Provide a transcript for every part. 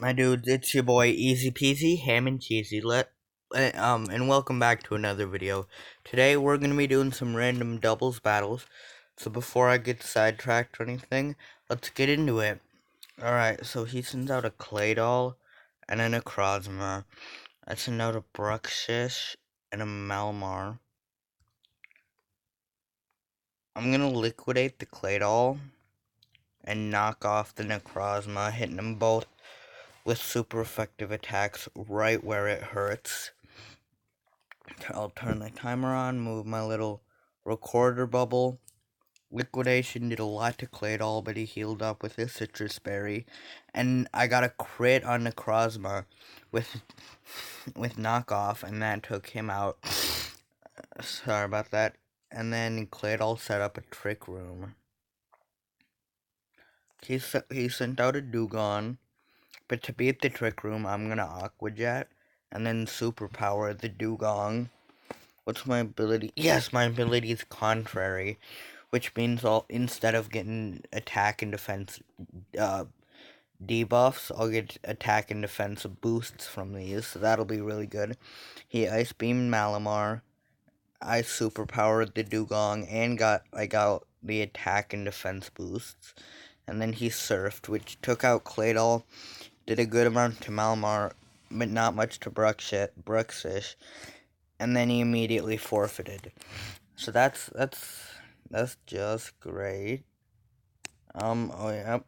My dudes, it's your boy Easy Peasy, Ham and Cheesy. And welcome back to another video. Today we're gonna be doing some random doubles battles. So before I get sidetracked or anything, let's get into it. Alright, so he sends out a Claydol and a Necrozma. I send out a Bruxish and a Malamar. I'm gonna liquidate the Claydol and knock off the Necrozma, hitting them both with super effective attacks right where it hurts. I'll turn the timer on, move my little recorder bubble. Liquidation did a lot to Claydol, but he healed up with his citrus berry. And I got a crit on Necrozma with knockoff, and that took him out. Sorry about that. And then Claydol set up a trick room. He sent out a Dewgong, but to beat the trick room, I'm gonna Aqua Jet and then superpower the Dewgong. What's my ability? Yes, my ability is Contrary, which means instead of getting attack and defense debuffs, I'll get attack and defense boosts from these, so that'll be really good. He Ice Beamed Malamar, I superpowered the Dewgong, and I got the attack and defense boosts. And then he Surfed, which took out Claydol, did a good amount to Malamar, but not much to Bruxish, and then he immediately forfeited. So that's just great. Oh yeah,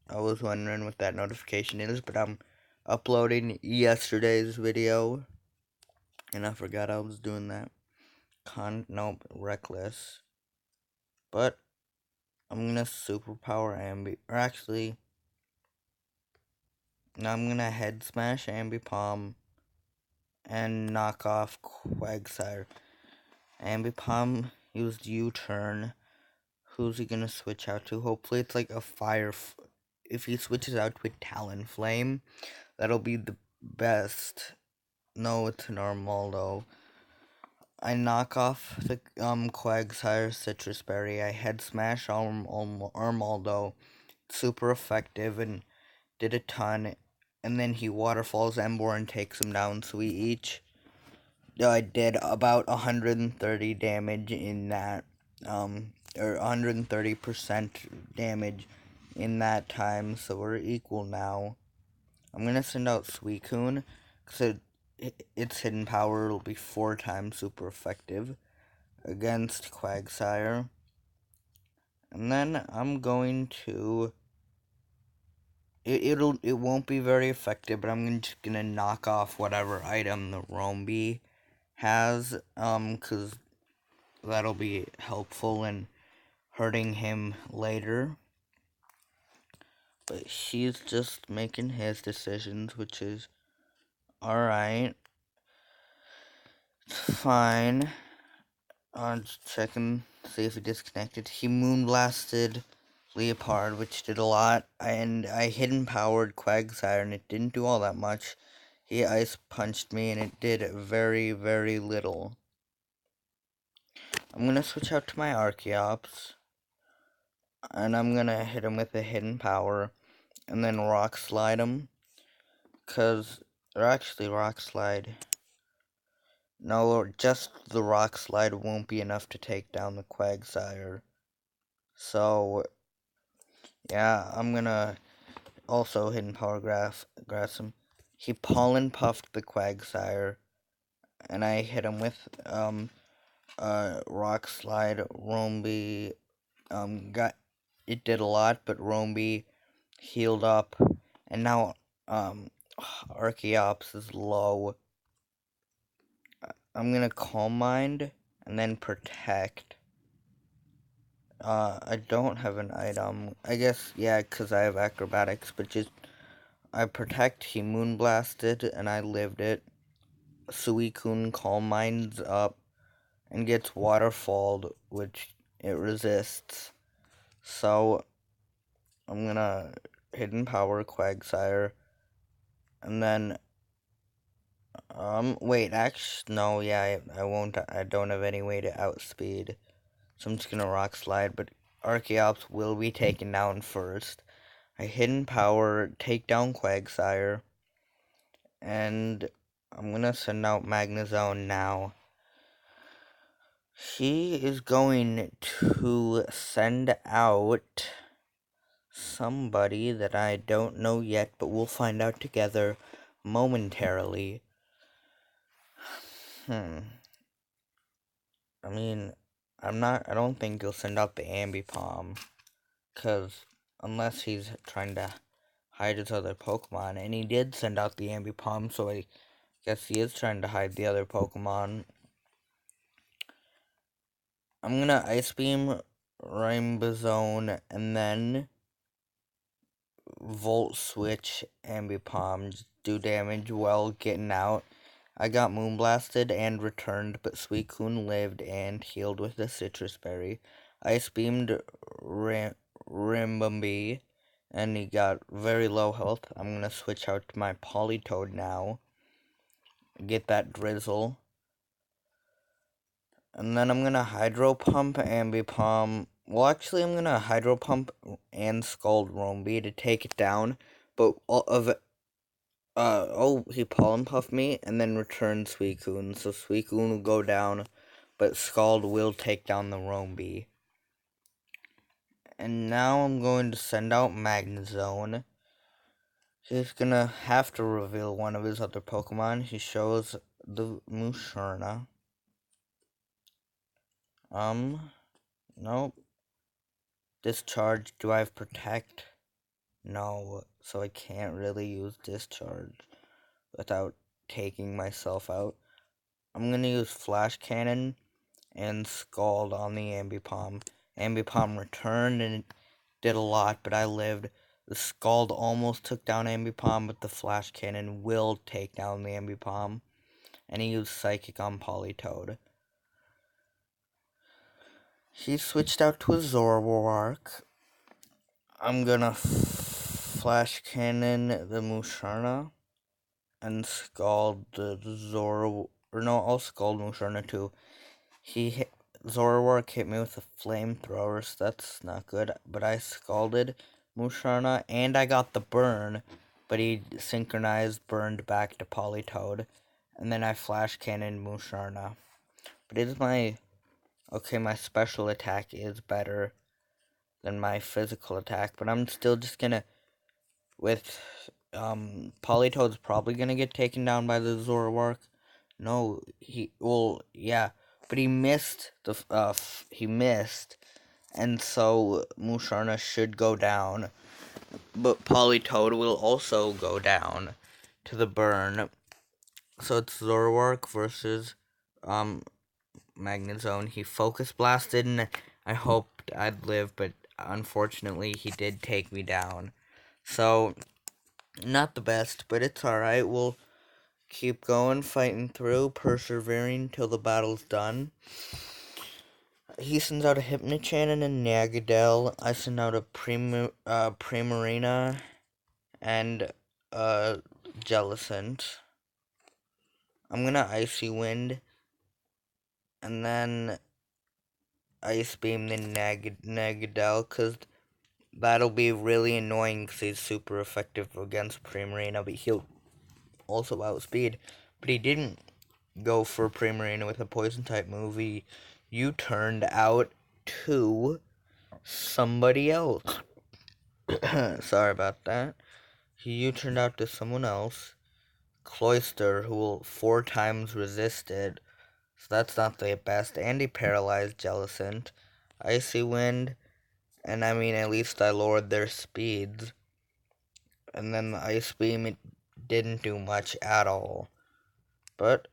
I was wondering what that notification is, but I'm uploading yesterday's video, and I forgot I was doing that. Nope, Reckless. But I'm gonna superpower or actually, now I'm gonna head smash Ambipom and knock off Quagsire. Ambipom used U-turn. Who's he gonna switch out to? Hopefully it's like a fire. If he switches out to a Talonflame, that'll be the best. No, it's an Armaldo. I knock off the Quagsire Citrus Berry. I head smash Armaldo. Super effective and did a ton. And then he waterfalls Emboar and takes him down. So we each did about 130 damage in that. Or 130% damage in that time, so we're equal now. I'm gonna send out Suicune, because its hidden power will be 4 times super effective against Quagsire. And then I'm going to... It won't be very effective, but I'm just gonna knock off whatever item the Romby has, because that'll be helpful in hurting him later. But he's just making his decisions, which is alright. It's fine. Just checking, see if he disconnected. He moonblasted Leopard, which did a lot, and I hidden powered Quagsire, and it didn't do all that much. He ice punched me, and it did very, very little. I'm gonna switch out to my Archeops, and I'm gonna hit him with a hidden power, and then Rock Slide him, or actually Rock Slide. No, just the Rock Slide won't be enough to take down the Quagsire. So, yeah, I'm gonna also hidden power grass him. He pollen puffed the Quagsire, and I hit him with Rock Slide. Romby it did a lot, but Romby healed up, and now Archeops is low. I'm gonna Calm Mind and then Protect. I don't have an item. I guess, yeah, because I have Acrobatics, but I Protect, he Moonblasted, and I lived it. Suicune Calm Minds up and gets Waterfalled, which it resists. So, I'm gonna Hidden Power Quagsire, and then wait, actually, no, yeah, I won't, I don't have any way to outspeed, so I'm just gonna Rock Slide, but Archeops will be taken down first. I Hidden Power, take down Quagsire, and I'm gonna send out Magnezone now. He is going to send out somebody that I don't know yet, but we'll find out together momentarily. I mean, I don't think he'll send out the Ambipom, because unless he's trying to hide his other Pokemon, and he did send out the Ambipom, so I guess he is trying to hide the other Pokemon. I'm gonna Ice Beam, Rainbow Zone, and then Volt Switch Ambipom, do damage while getting out. I got Moonblasted and returned, but Suicune lived and healed with a Citrus Berry. Ice Beamed Rimbombi, and he got very low health. I'm gonna switch out to my Politoed now. Get that Drizzle. And then I'm gonna Hydro Pump Ambipom. Well, actually, I'm gonna Hydro Pump and Scald Romby to take it down. But he Pollen Puffed me and then returned Suicune. So Suicune will go down, but Scald will take down the Romby. And now I'm going to send out Magnezone. He's gonna have to reveal one of his other Pokemon. He shows the Musharna. Nope. Discharge. Do I have Protect? No, so I can't really use Discharge without taking myself out. I'm gonna use Flash Cannon and Scald on the Ambipom. Ambipom returned and it did a lot, but I lived. The Scald almost took down Ambipom, but the Flash Cannon will take down the Ambipom. And he used Psychic on Politoed. He switched out to a Zoroark. I'm gonna Flash Cannon the Musharna and Scald the I'll Scald Musharna too. Zoroark hit me with a flamethrower, so that's not good. But I scalded Musharna, and I got the burn, but he synchronized, burned back to Politoed, and then I Flash Cannon Musharna. But it is my special attack is better than my physical attack, but I'm still just gonna with Politoed's probably gonna get taken down by the Zoroark. No, yeah, but he missed he missed, and so Musharna should go down, but Politoed will also go down to the burn. So it's Zoroark versus Magnezone. He Focus Blasted, and I hoped I'd live, but unfortunately he did take me down. So not the best, but it's alright. We'll keep going, fighting through, persevering till the battle's done. He sends out a Hypnochannel and Nagadel. I send out a Primarina and Jellicent. I'm gonna Icy Wind and then Ice Beam the Nagadel, because that'll be really annoying because he's super effective against Primarina, but he'll also outspeed. But he didn't go for Primarina with a poison type move. You turned out to somebody else. Sorry about that. You turned out to someone else. Cloyster, who will 4 times resist it. So that's not the best. And he paralyzed Jellicent. Icy Wind. And I mean, at least I lowered their speeds. And then the Ice Beam, it didn't do much at all. But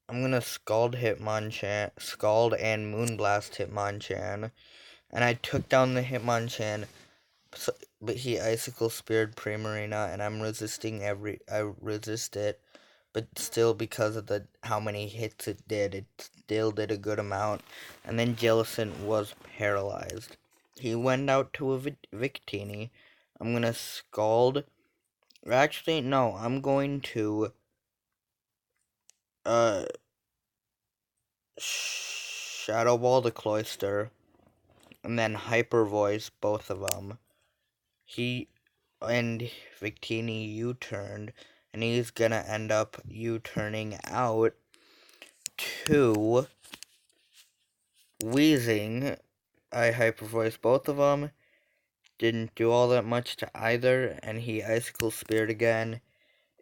I'm gonna Scald Hitmonchan, Scald and Moonblast Hitmonchan, and I took down the Hitmonchan, but he Icicle Speared Primarina, and I resist it, but still because of how many hits it still did a good amount, and then Jellicent was paralyzed. He went out to a Victini. I'm gonna Scald, actually, no, I'm going to, Shadow Ball the Cloyster, and then Hyper Voice both of them. he and Victini U-turned, and he's gonna end up U-turning out to Wheezing. I hyper voiced both of them. Didn't do all that much to either, and he Icicle Speared again.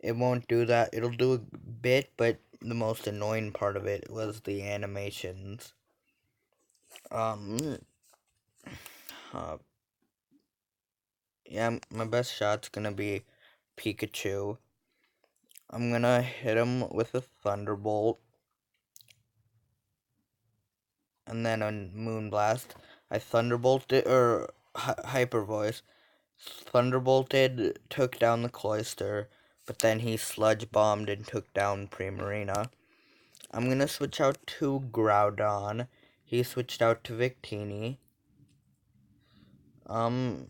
It won't do that. It'll do a bit, but the most annoying part of it was the animations. Um, uh, yeah, my best shot's gonna be Pikachu. I'm gonna hit him with a Thunderbolt, and then a Moonblast. I Thunderbolted, or Hyper Voice. Thunderbolted, took down the Cloyster, but then he Sludge Bombed and took down Primarina. I'm gonna switch out to Groudon. He switched out to Victini. I'm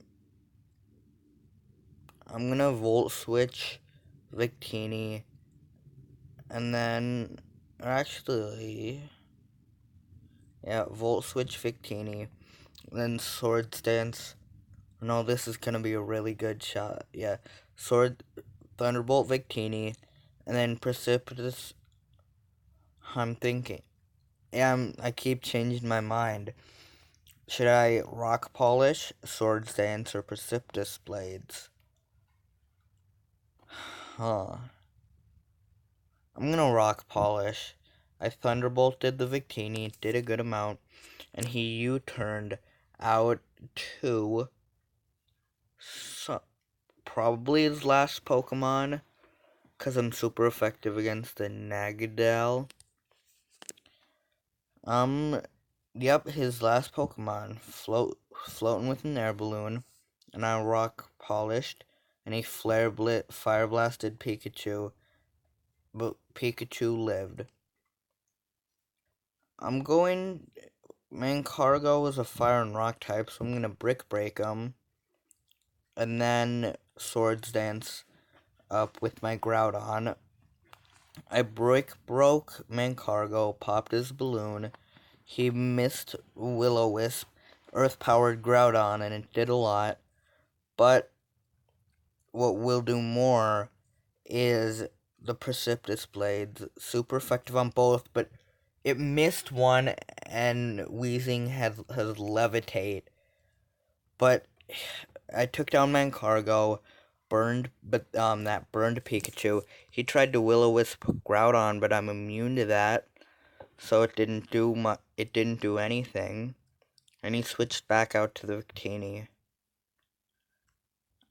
gonna Volt Switch Victini, and then, actually, yeah, Volt Switch Victini, then Swords Dance. No, this is gonna be a really good shot. Yeah, Thunderbolt Victini, and then Precipitous. I'm thinking. Yeah, I keep changing my mind. Should I Rock Polish, Swords Dance, or Precipitous Blades? Huh. I'm gonna Rock Polish. I Thunderbolted the Victini, did a good amount, and he U-turned out to probably his last Pokemon, because I'm super effective against the Nagadel. Yep, his last Pokemon, floating with an air balloon, and I Rock Polished, and he Fire Blasted Pikachu, but Pikachu lived. Mancargo is a Fire and Rock type, so I'm gonna Brick Break him, and then Swords Dance up with my Groudon. I broke Mancargo, popped his balloon. He missed Will-O-Wisp, Earth-powered Groudon, and it did a lot. But what will do more is the Precipitous Blades. Super effective on both, but it missed one, and Weezing has Levitate. But I took down Mancargo, that burned Pikachu. He tried to Will-O-Wisp Groudon, but I'm immune to that, so it didn't do anything. And he switched back out to the Victini.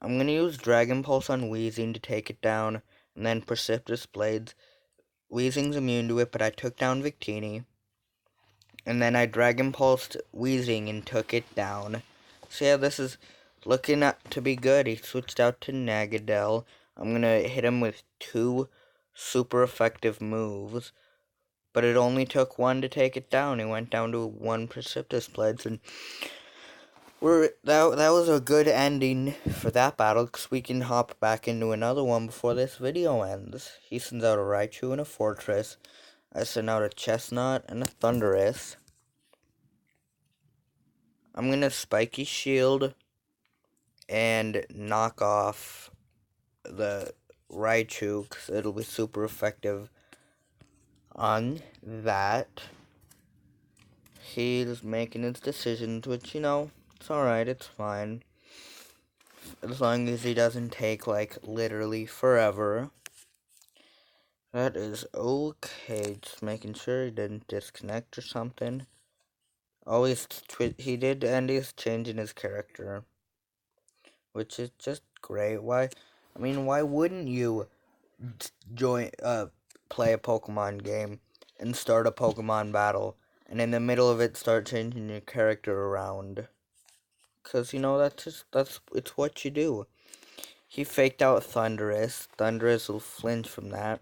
I'm gonna use Dragon Pulse on Weezing to take it down, and then Precipitous Blades. Weezing's immune to it, but I took down Victini. And then I Dragon Pulsed Weezing and took it down. So yeah, this is looking to be good. He switched out to Nagadel. I'm gonna hit him with 2 super effective moves, but it only took 1 to take it down. He went down to 1 Precipitous Blades, and that was a good ending for that battle, because we can hop back into another one before this video ends. He sends out a Raichu and a Fortress. I send out a Chestnut and a Thundurus. I'm gonna Spiky Shield and knock off the Raichu, because it'll be super effective on that. He's making his decisions, which, it's alright, it's fine. As long as he doesn't take, literally forever. That is okay. Just making sure he didn't disconnect or something. Oh, he did end his changing his character, which is just great. Why wouldn't you join, play a Pokemon game and start a Pokemon battle, and in the middle of it start changing your character around? Because, it's what you do. He faked out Thundurus. Thundurus will flinch from that.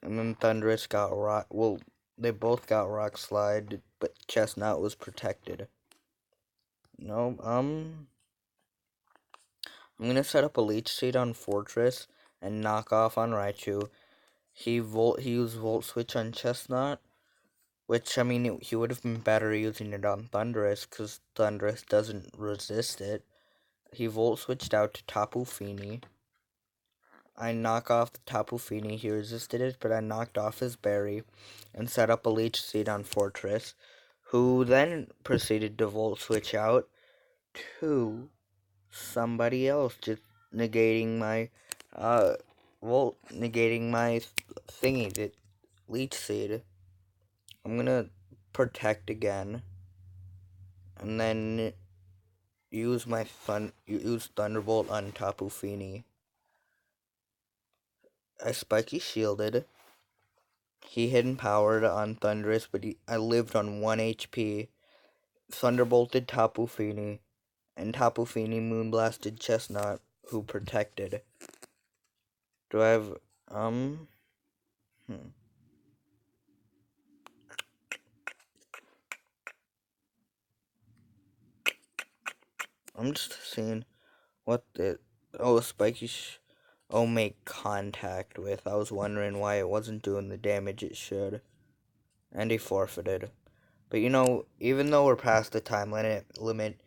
And then Thundurus got Rock. Well, they both got Rock Slide, but Chestnut was protected. No, I'm gonna set up a Leech Seed on Fortress and knock off on Raichu. He used Volt Switch on Chestnut, which, he would have been better using it on Thundurus, because Thundurus doesn't resist it. He volt switched out to Tapu Fini. I knock off the Tapu Fini. He resisted it, but I knocked off his berry and set up a Leech Seed on Fortress, who then proceeded to volt switch out to somebody else, just negating my thingy, the Leech Seed. I'm gonna protect again, and then use Thunderbolt on Tapu Fini. I Spiky Shielded. He hidden powered on Thundurus, but I lived on 1 HP. Thunderbolted Tapu Fini, and Tapu Fini Moonblasted Chestnut, who protected. Do I have, hmm. I'm just seeing what the, Spiky, make contact with. I was wondering why it wasn't doing the damage it should. And he forfeited. But even though we're past the time limit,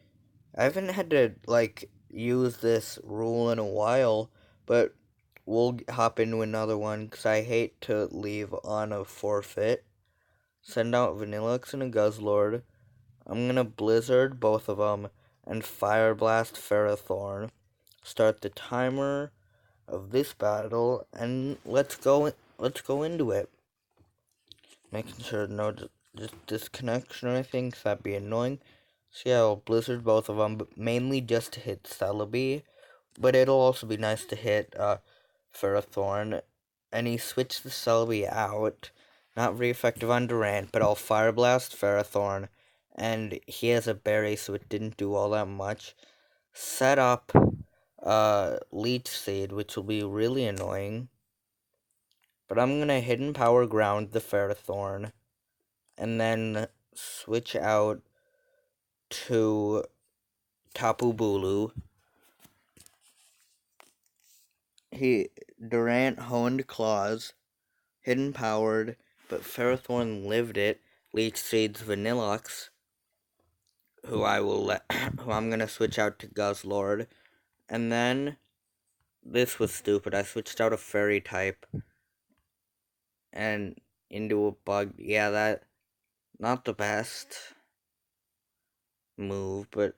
I haven't had to, use this rule in a while, but we'll hop into another one, because I hate to leave on a forfeit. Send out Vanillux and a Guzzlord. I'm gonna Blizzard both of them, and Fire Blast Ferrothorn. Start the timer of this battle, and let's go into it. Making sure no disconnection or anything, because that'd be annoying. So yeah, I'll Blizzard both of them, but mainly just to hit Celebi. But it'll also be nice to hit Ferrothorn. And he switched the Celebi out. Not very effective on Durant, but I'll Fire Blast Ferrothorn. And he has a berry, so it didn't do all that much. Set up Leech Seed, which will be really annoying. But I'm gonna Hidden Power Ground the Ferrothorn. And then switch out to Tapu Bulu. Durant honed claws, hidden powered, but Ferrothorn lived it. Leech Seeds Vanilluxe, who I'm gonna switch out to Guzzlord. And then this was stupid. I switched out a fairy type and into a bug. Yeah, that not the best move, but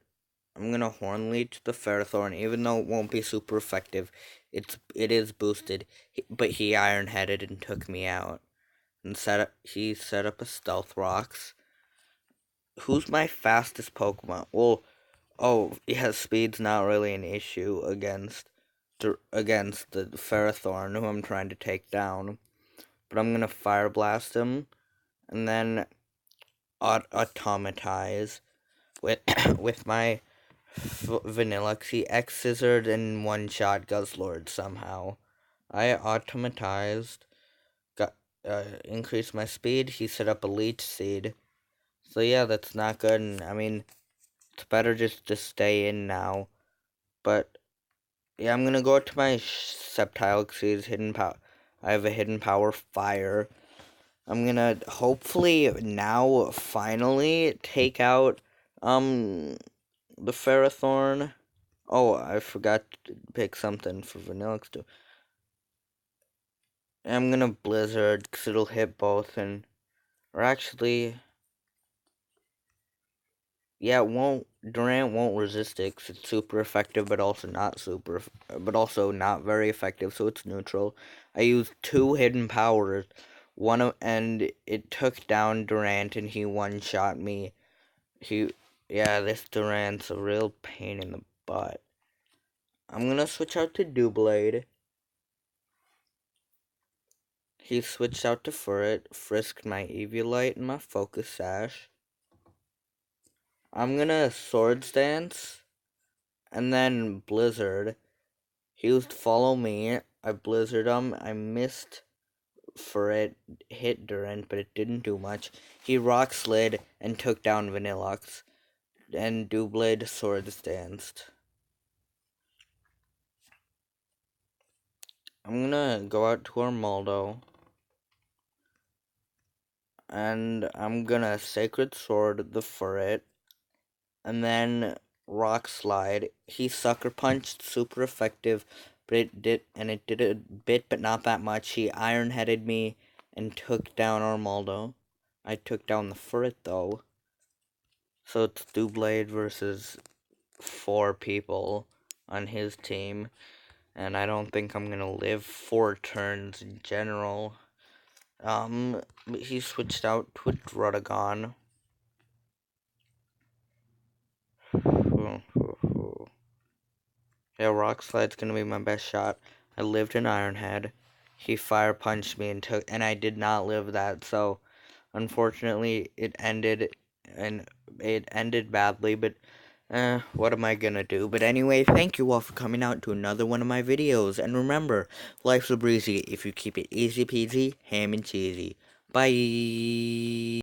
I'm gonna Horn Leech the Ferrothorn, even though it won't be super effective. It is boosted, but he Iron Headed and took me out. And he set up a Stealth Rocks. Who's my fastest Pokemon? Well, yeah, speed's not really an issue against the Ferrothorn, who I'm trying to take down. But I'm gonna Fire Blast him, and then Automatize with with my Vanilluxe. He X-Scissored and one-shot Guzzlord somehow. I Automatized, increased my speed. He set up a Leech Seed. So yeah, that's not good, and I mean, it's better just to stay in now. But yeah, I'm gonna go to my Sceptile, because hidden power. I have a hidden power Fire. I'm gonna hopefully now finally take out the Ferrothorn. Oh, I forgot to pick something for Vanillux too. I'm gonna Blizzard, because it'll hit both, or actually, yeah, Durant won't resist it, 'cause it's super effective, but also not very effective, so it's neutral. I used 2 hidden powers, and it took down Durant, and he one-shot me. This Durant's a real pain in the butt. I'm gonna switch out to Doublade. He switched out to Furret, frisked my Eviolite and my Focus Sash. I'm gonna Swords Dance, and then Blizzard. He used Follow Me. I Blizzard him. I missed Furret, hit Durant, but it didn't do much. He Rock Slid and took down Vanilluxe. And Doublade Swords Danced. I'm gonna go out to Armaldo. And I'm gonna Sacred Sword the Furret. And then Rock Slide. He sucker punched, super effective, but it did a bit, but not that much. He iron headed me and took down Armaldo. I took down the Frit though. So it's Doublade versus 4 people on his team, and I don't think I'm gonna live 4 turns in general. He switched out to a Druddigon. Yeah, Rock Slide's gonna be my best shot. I lived in Ironhead. He fire punched me and I did not live that, so unfortunately and it ended badly, but what am I gonna do? But anyway, thank you all for coming out to another one of my videos. And remember, life's so breezy if you keep it easy peasy, ham and cheesy. Bye.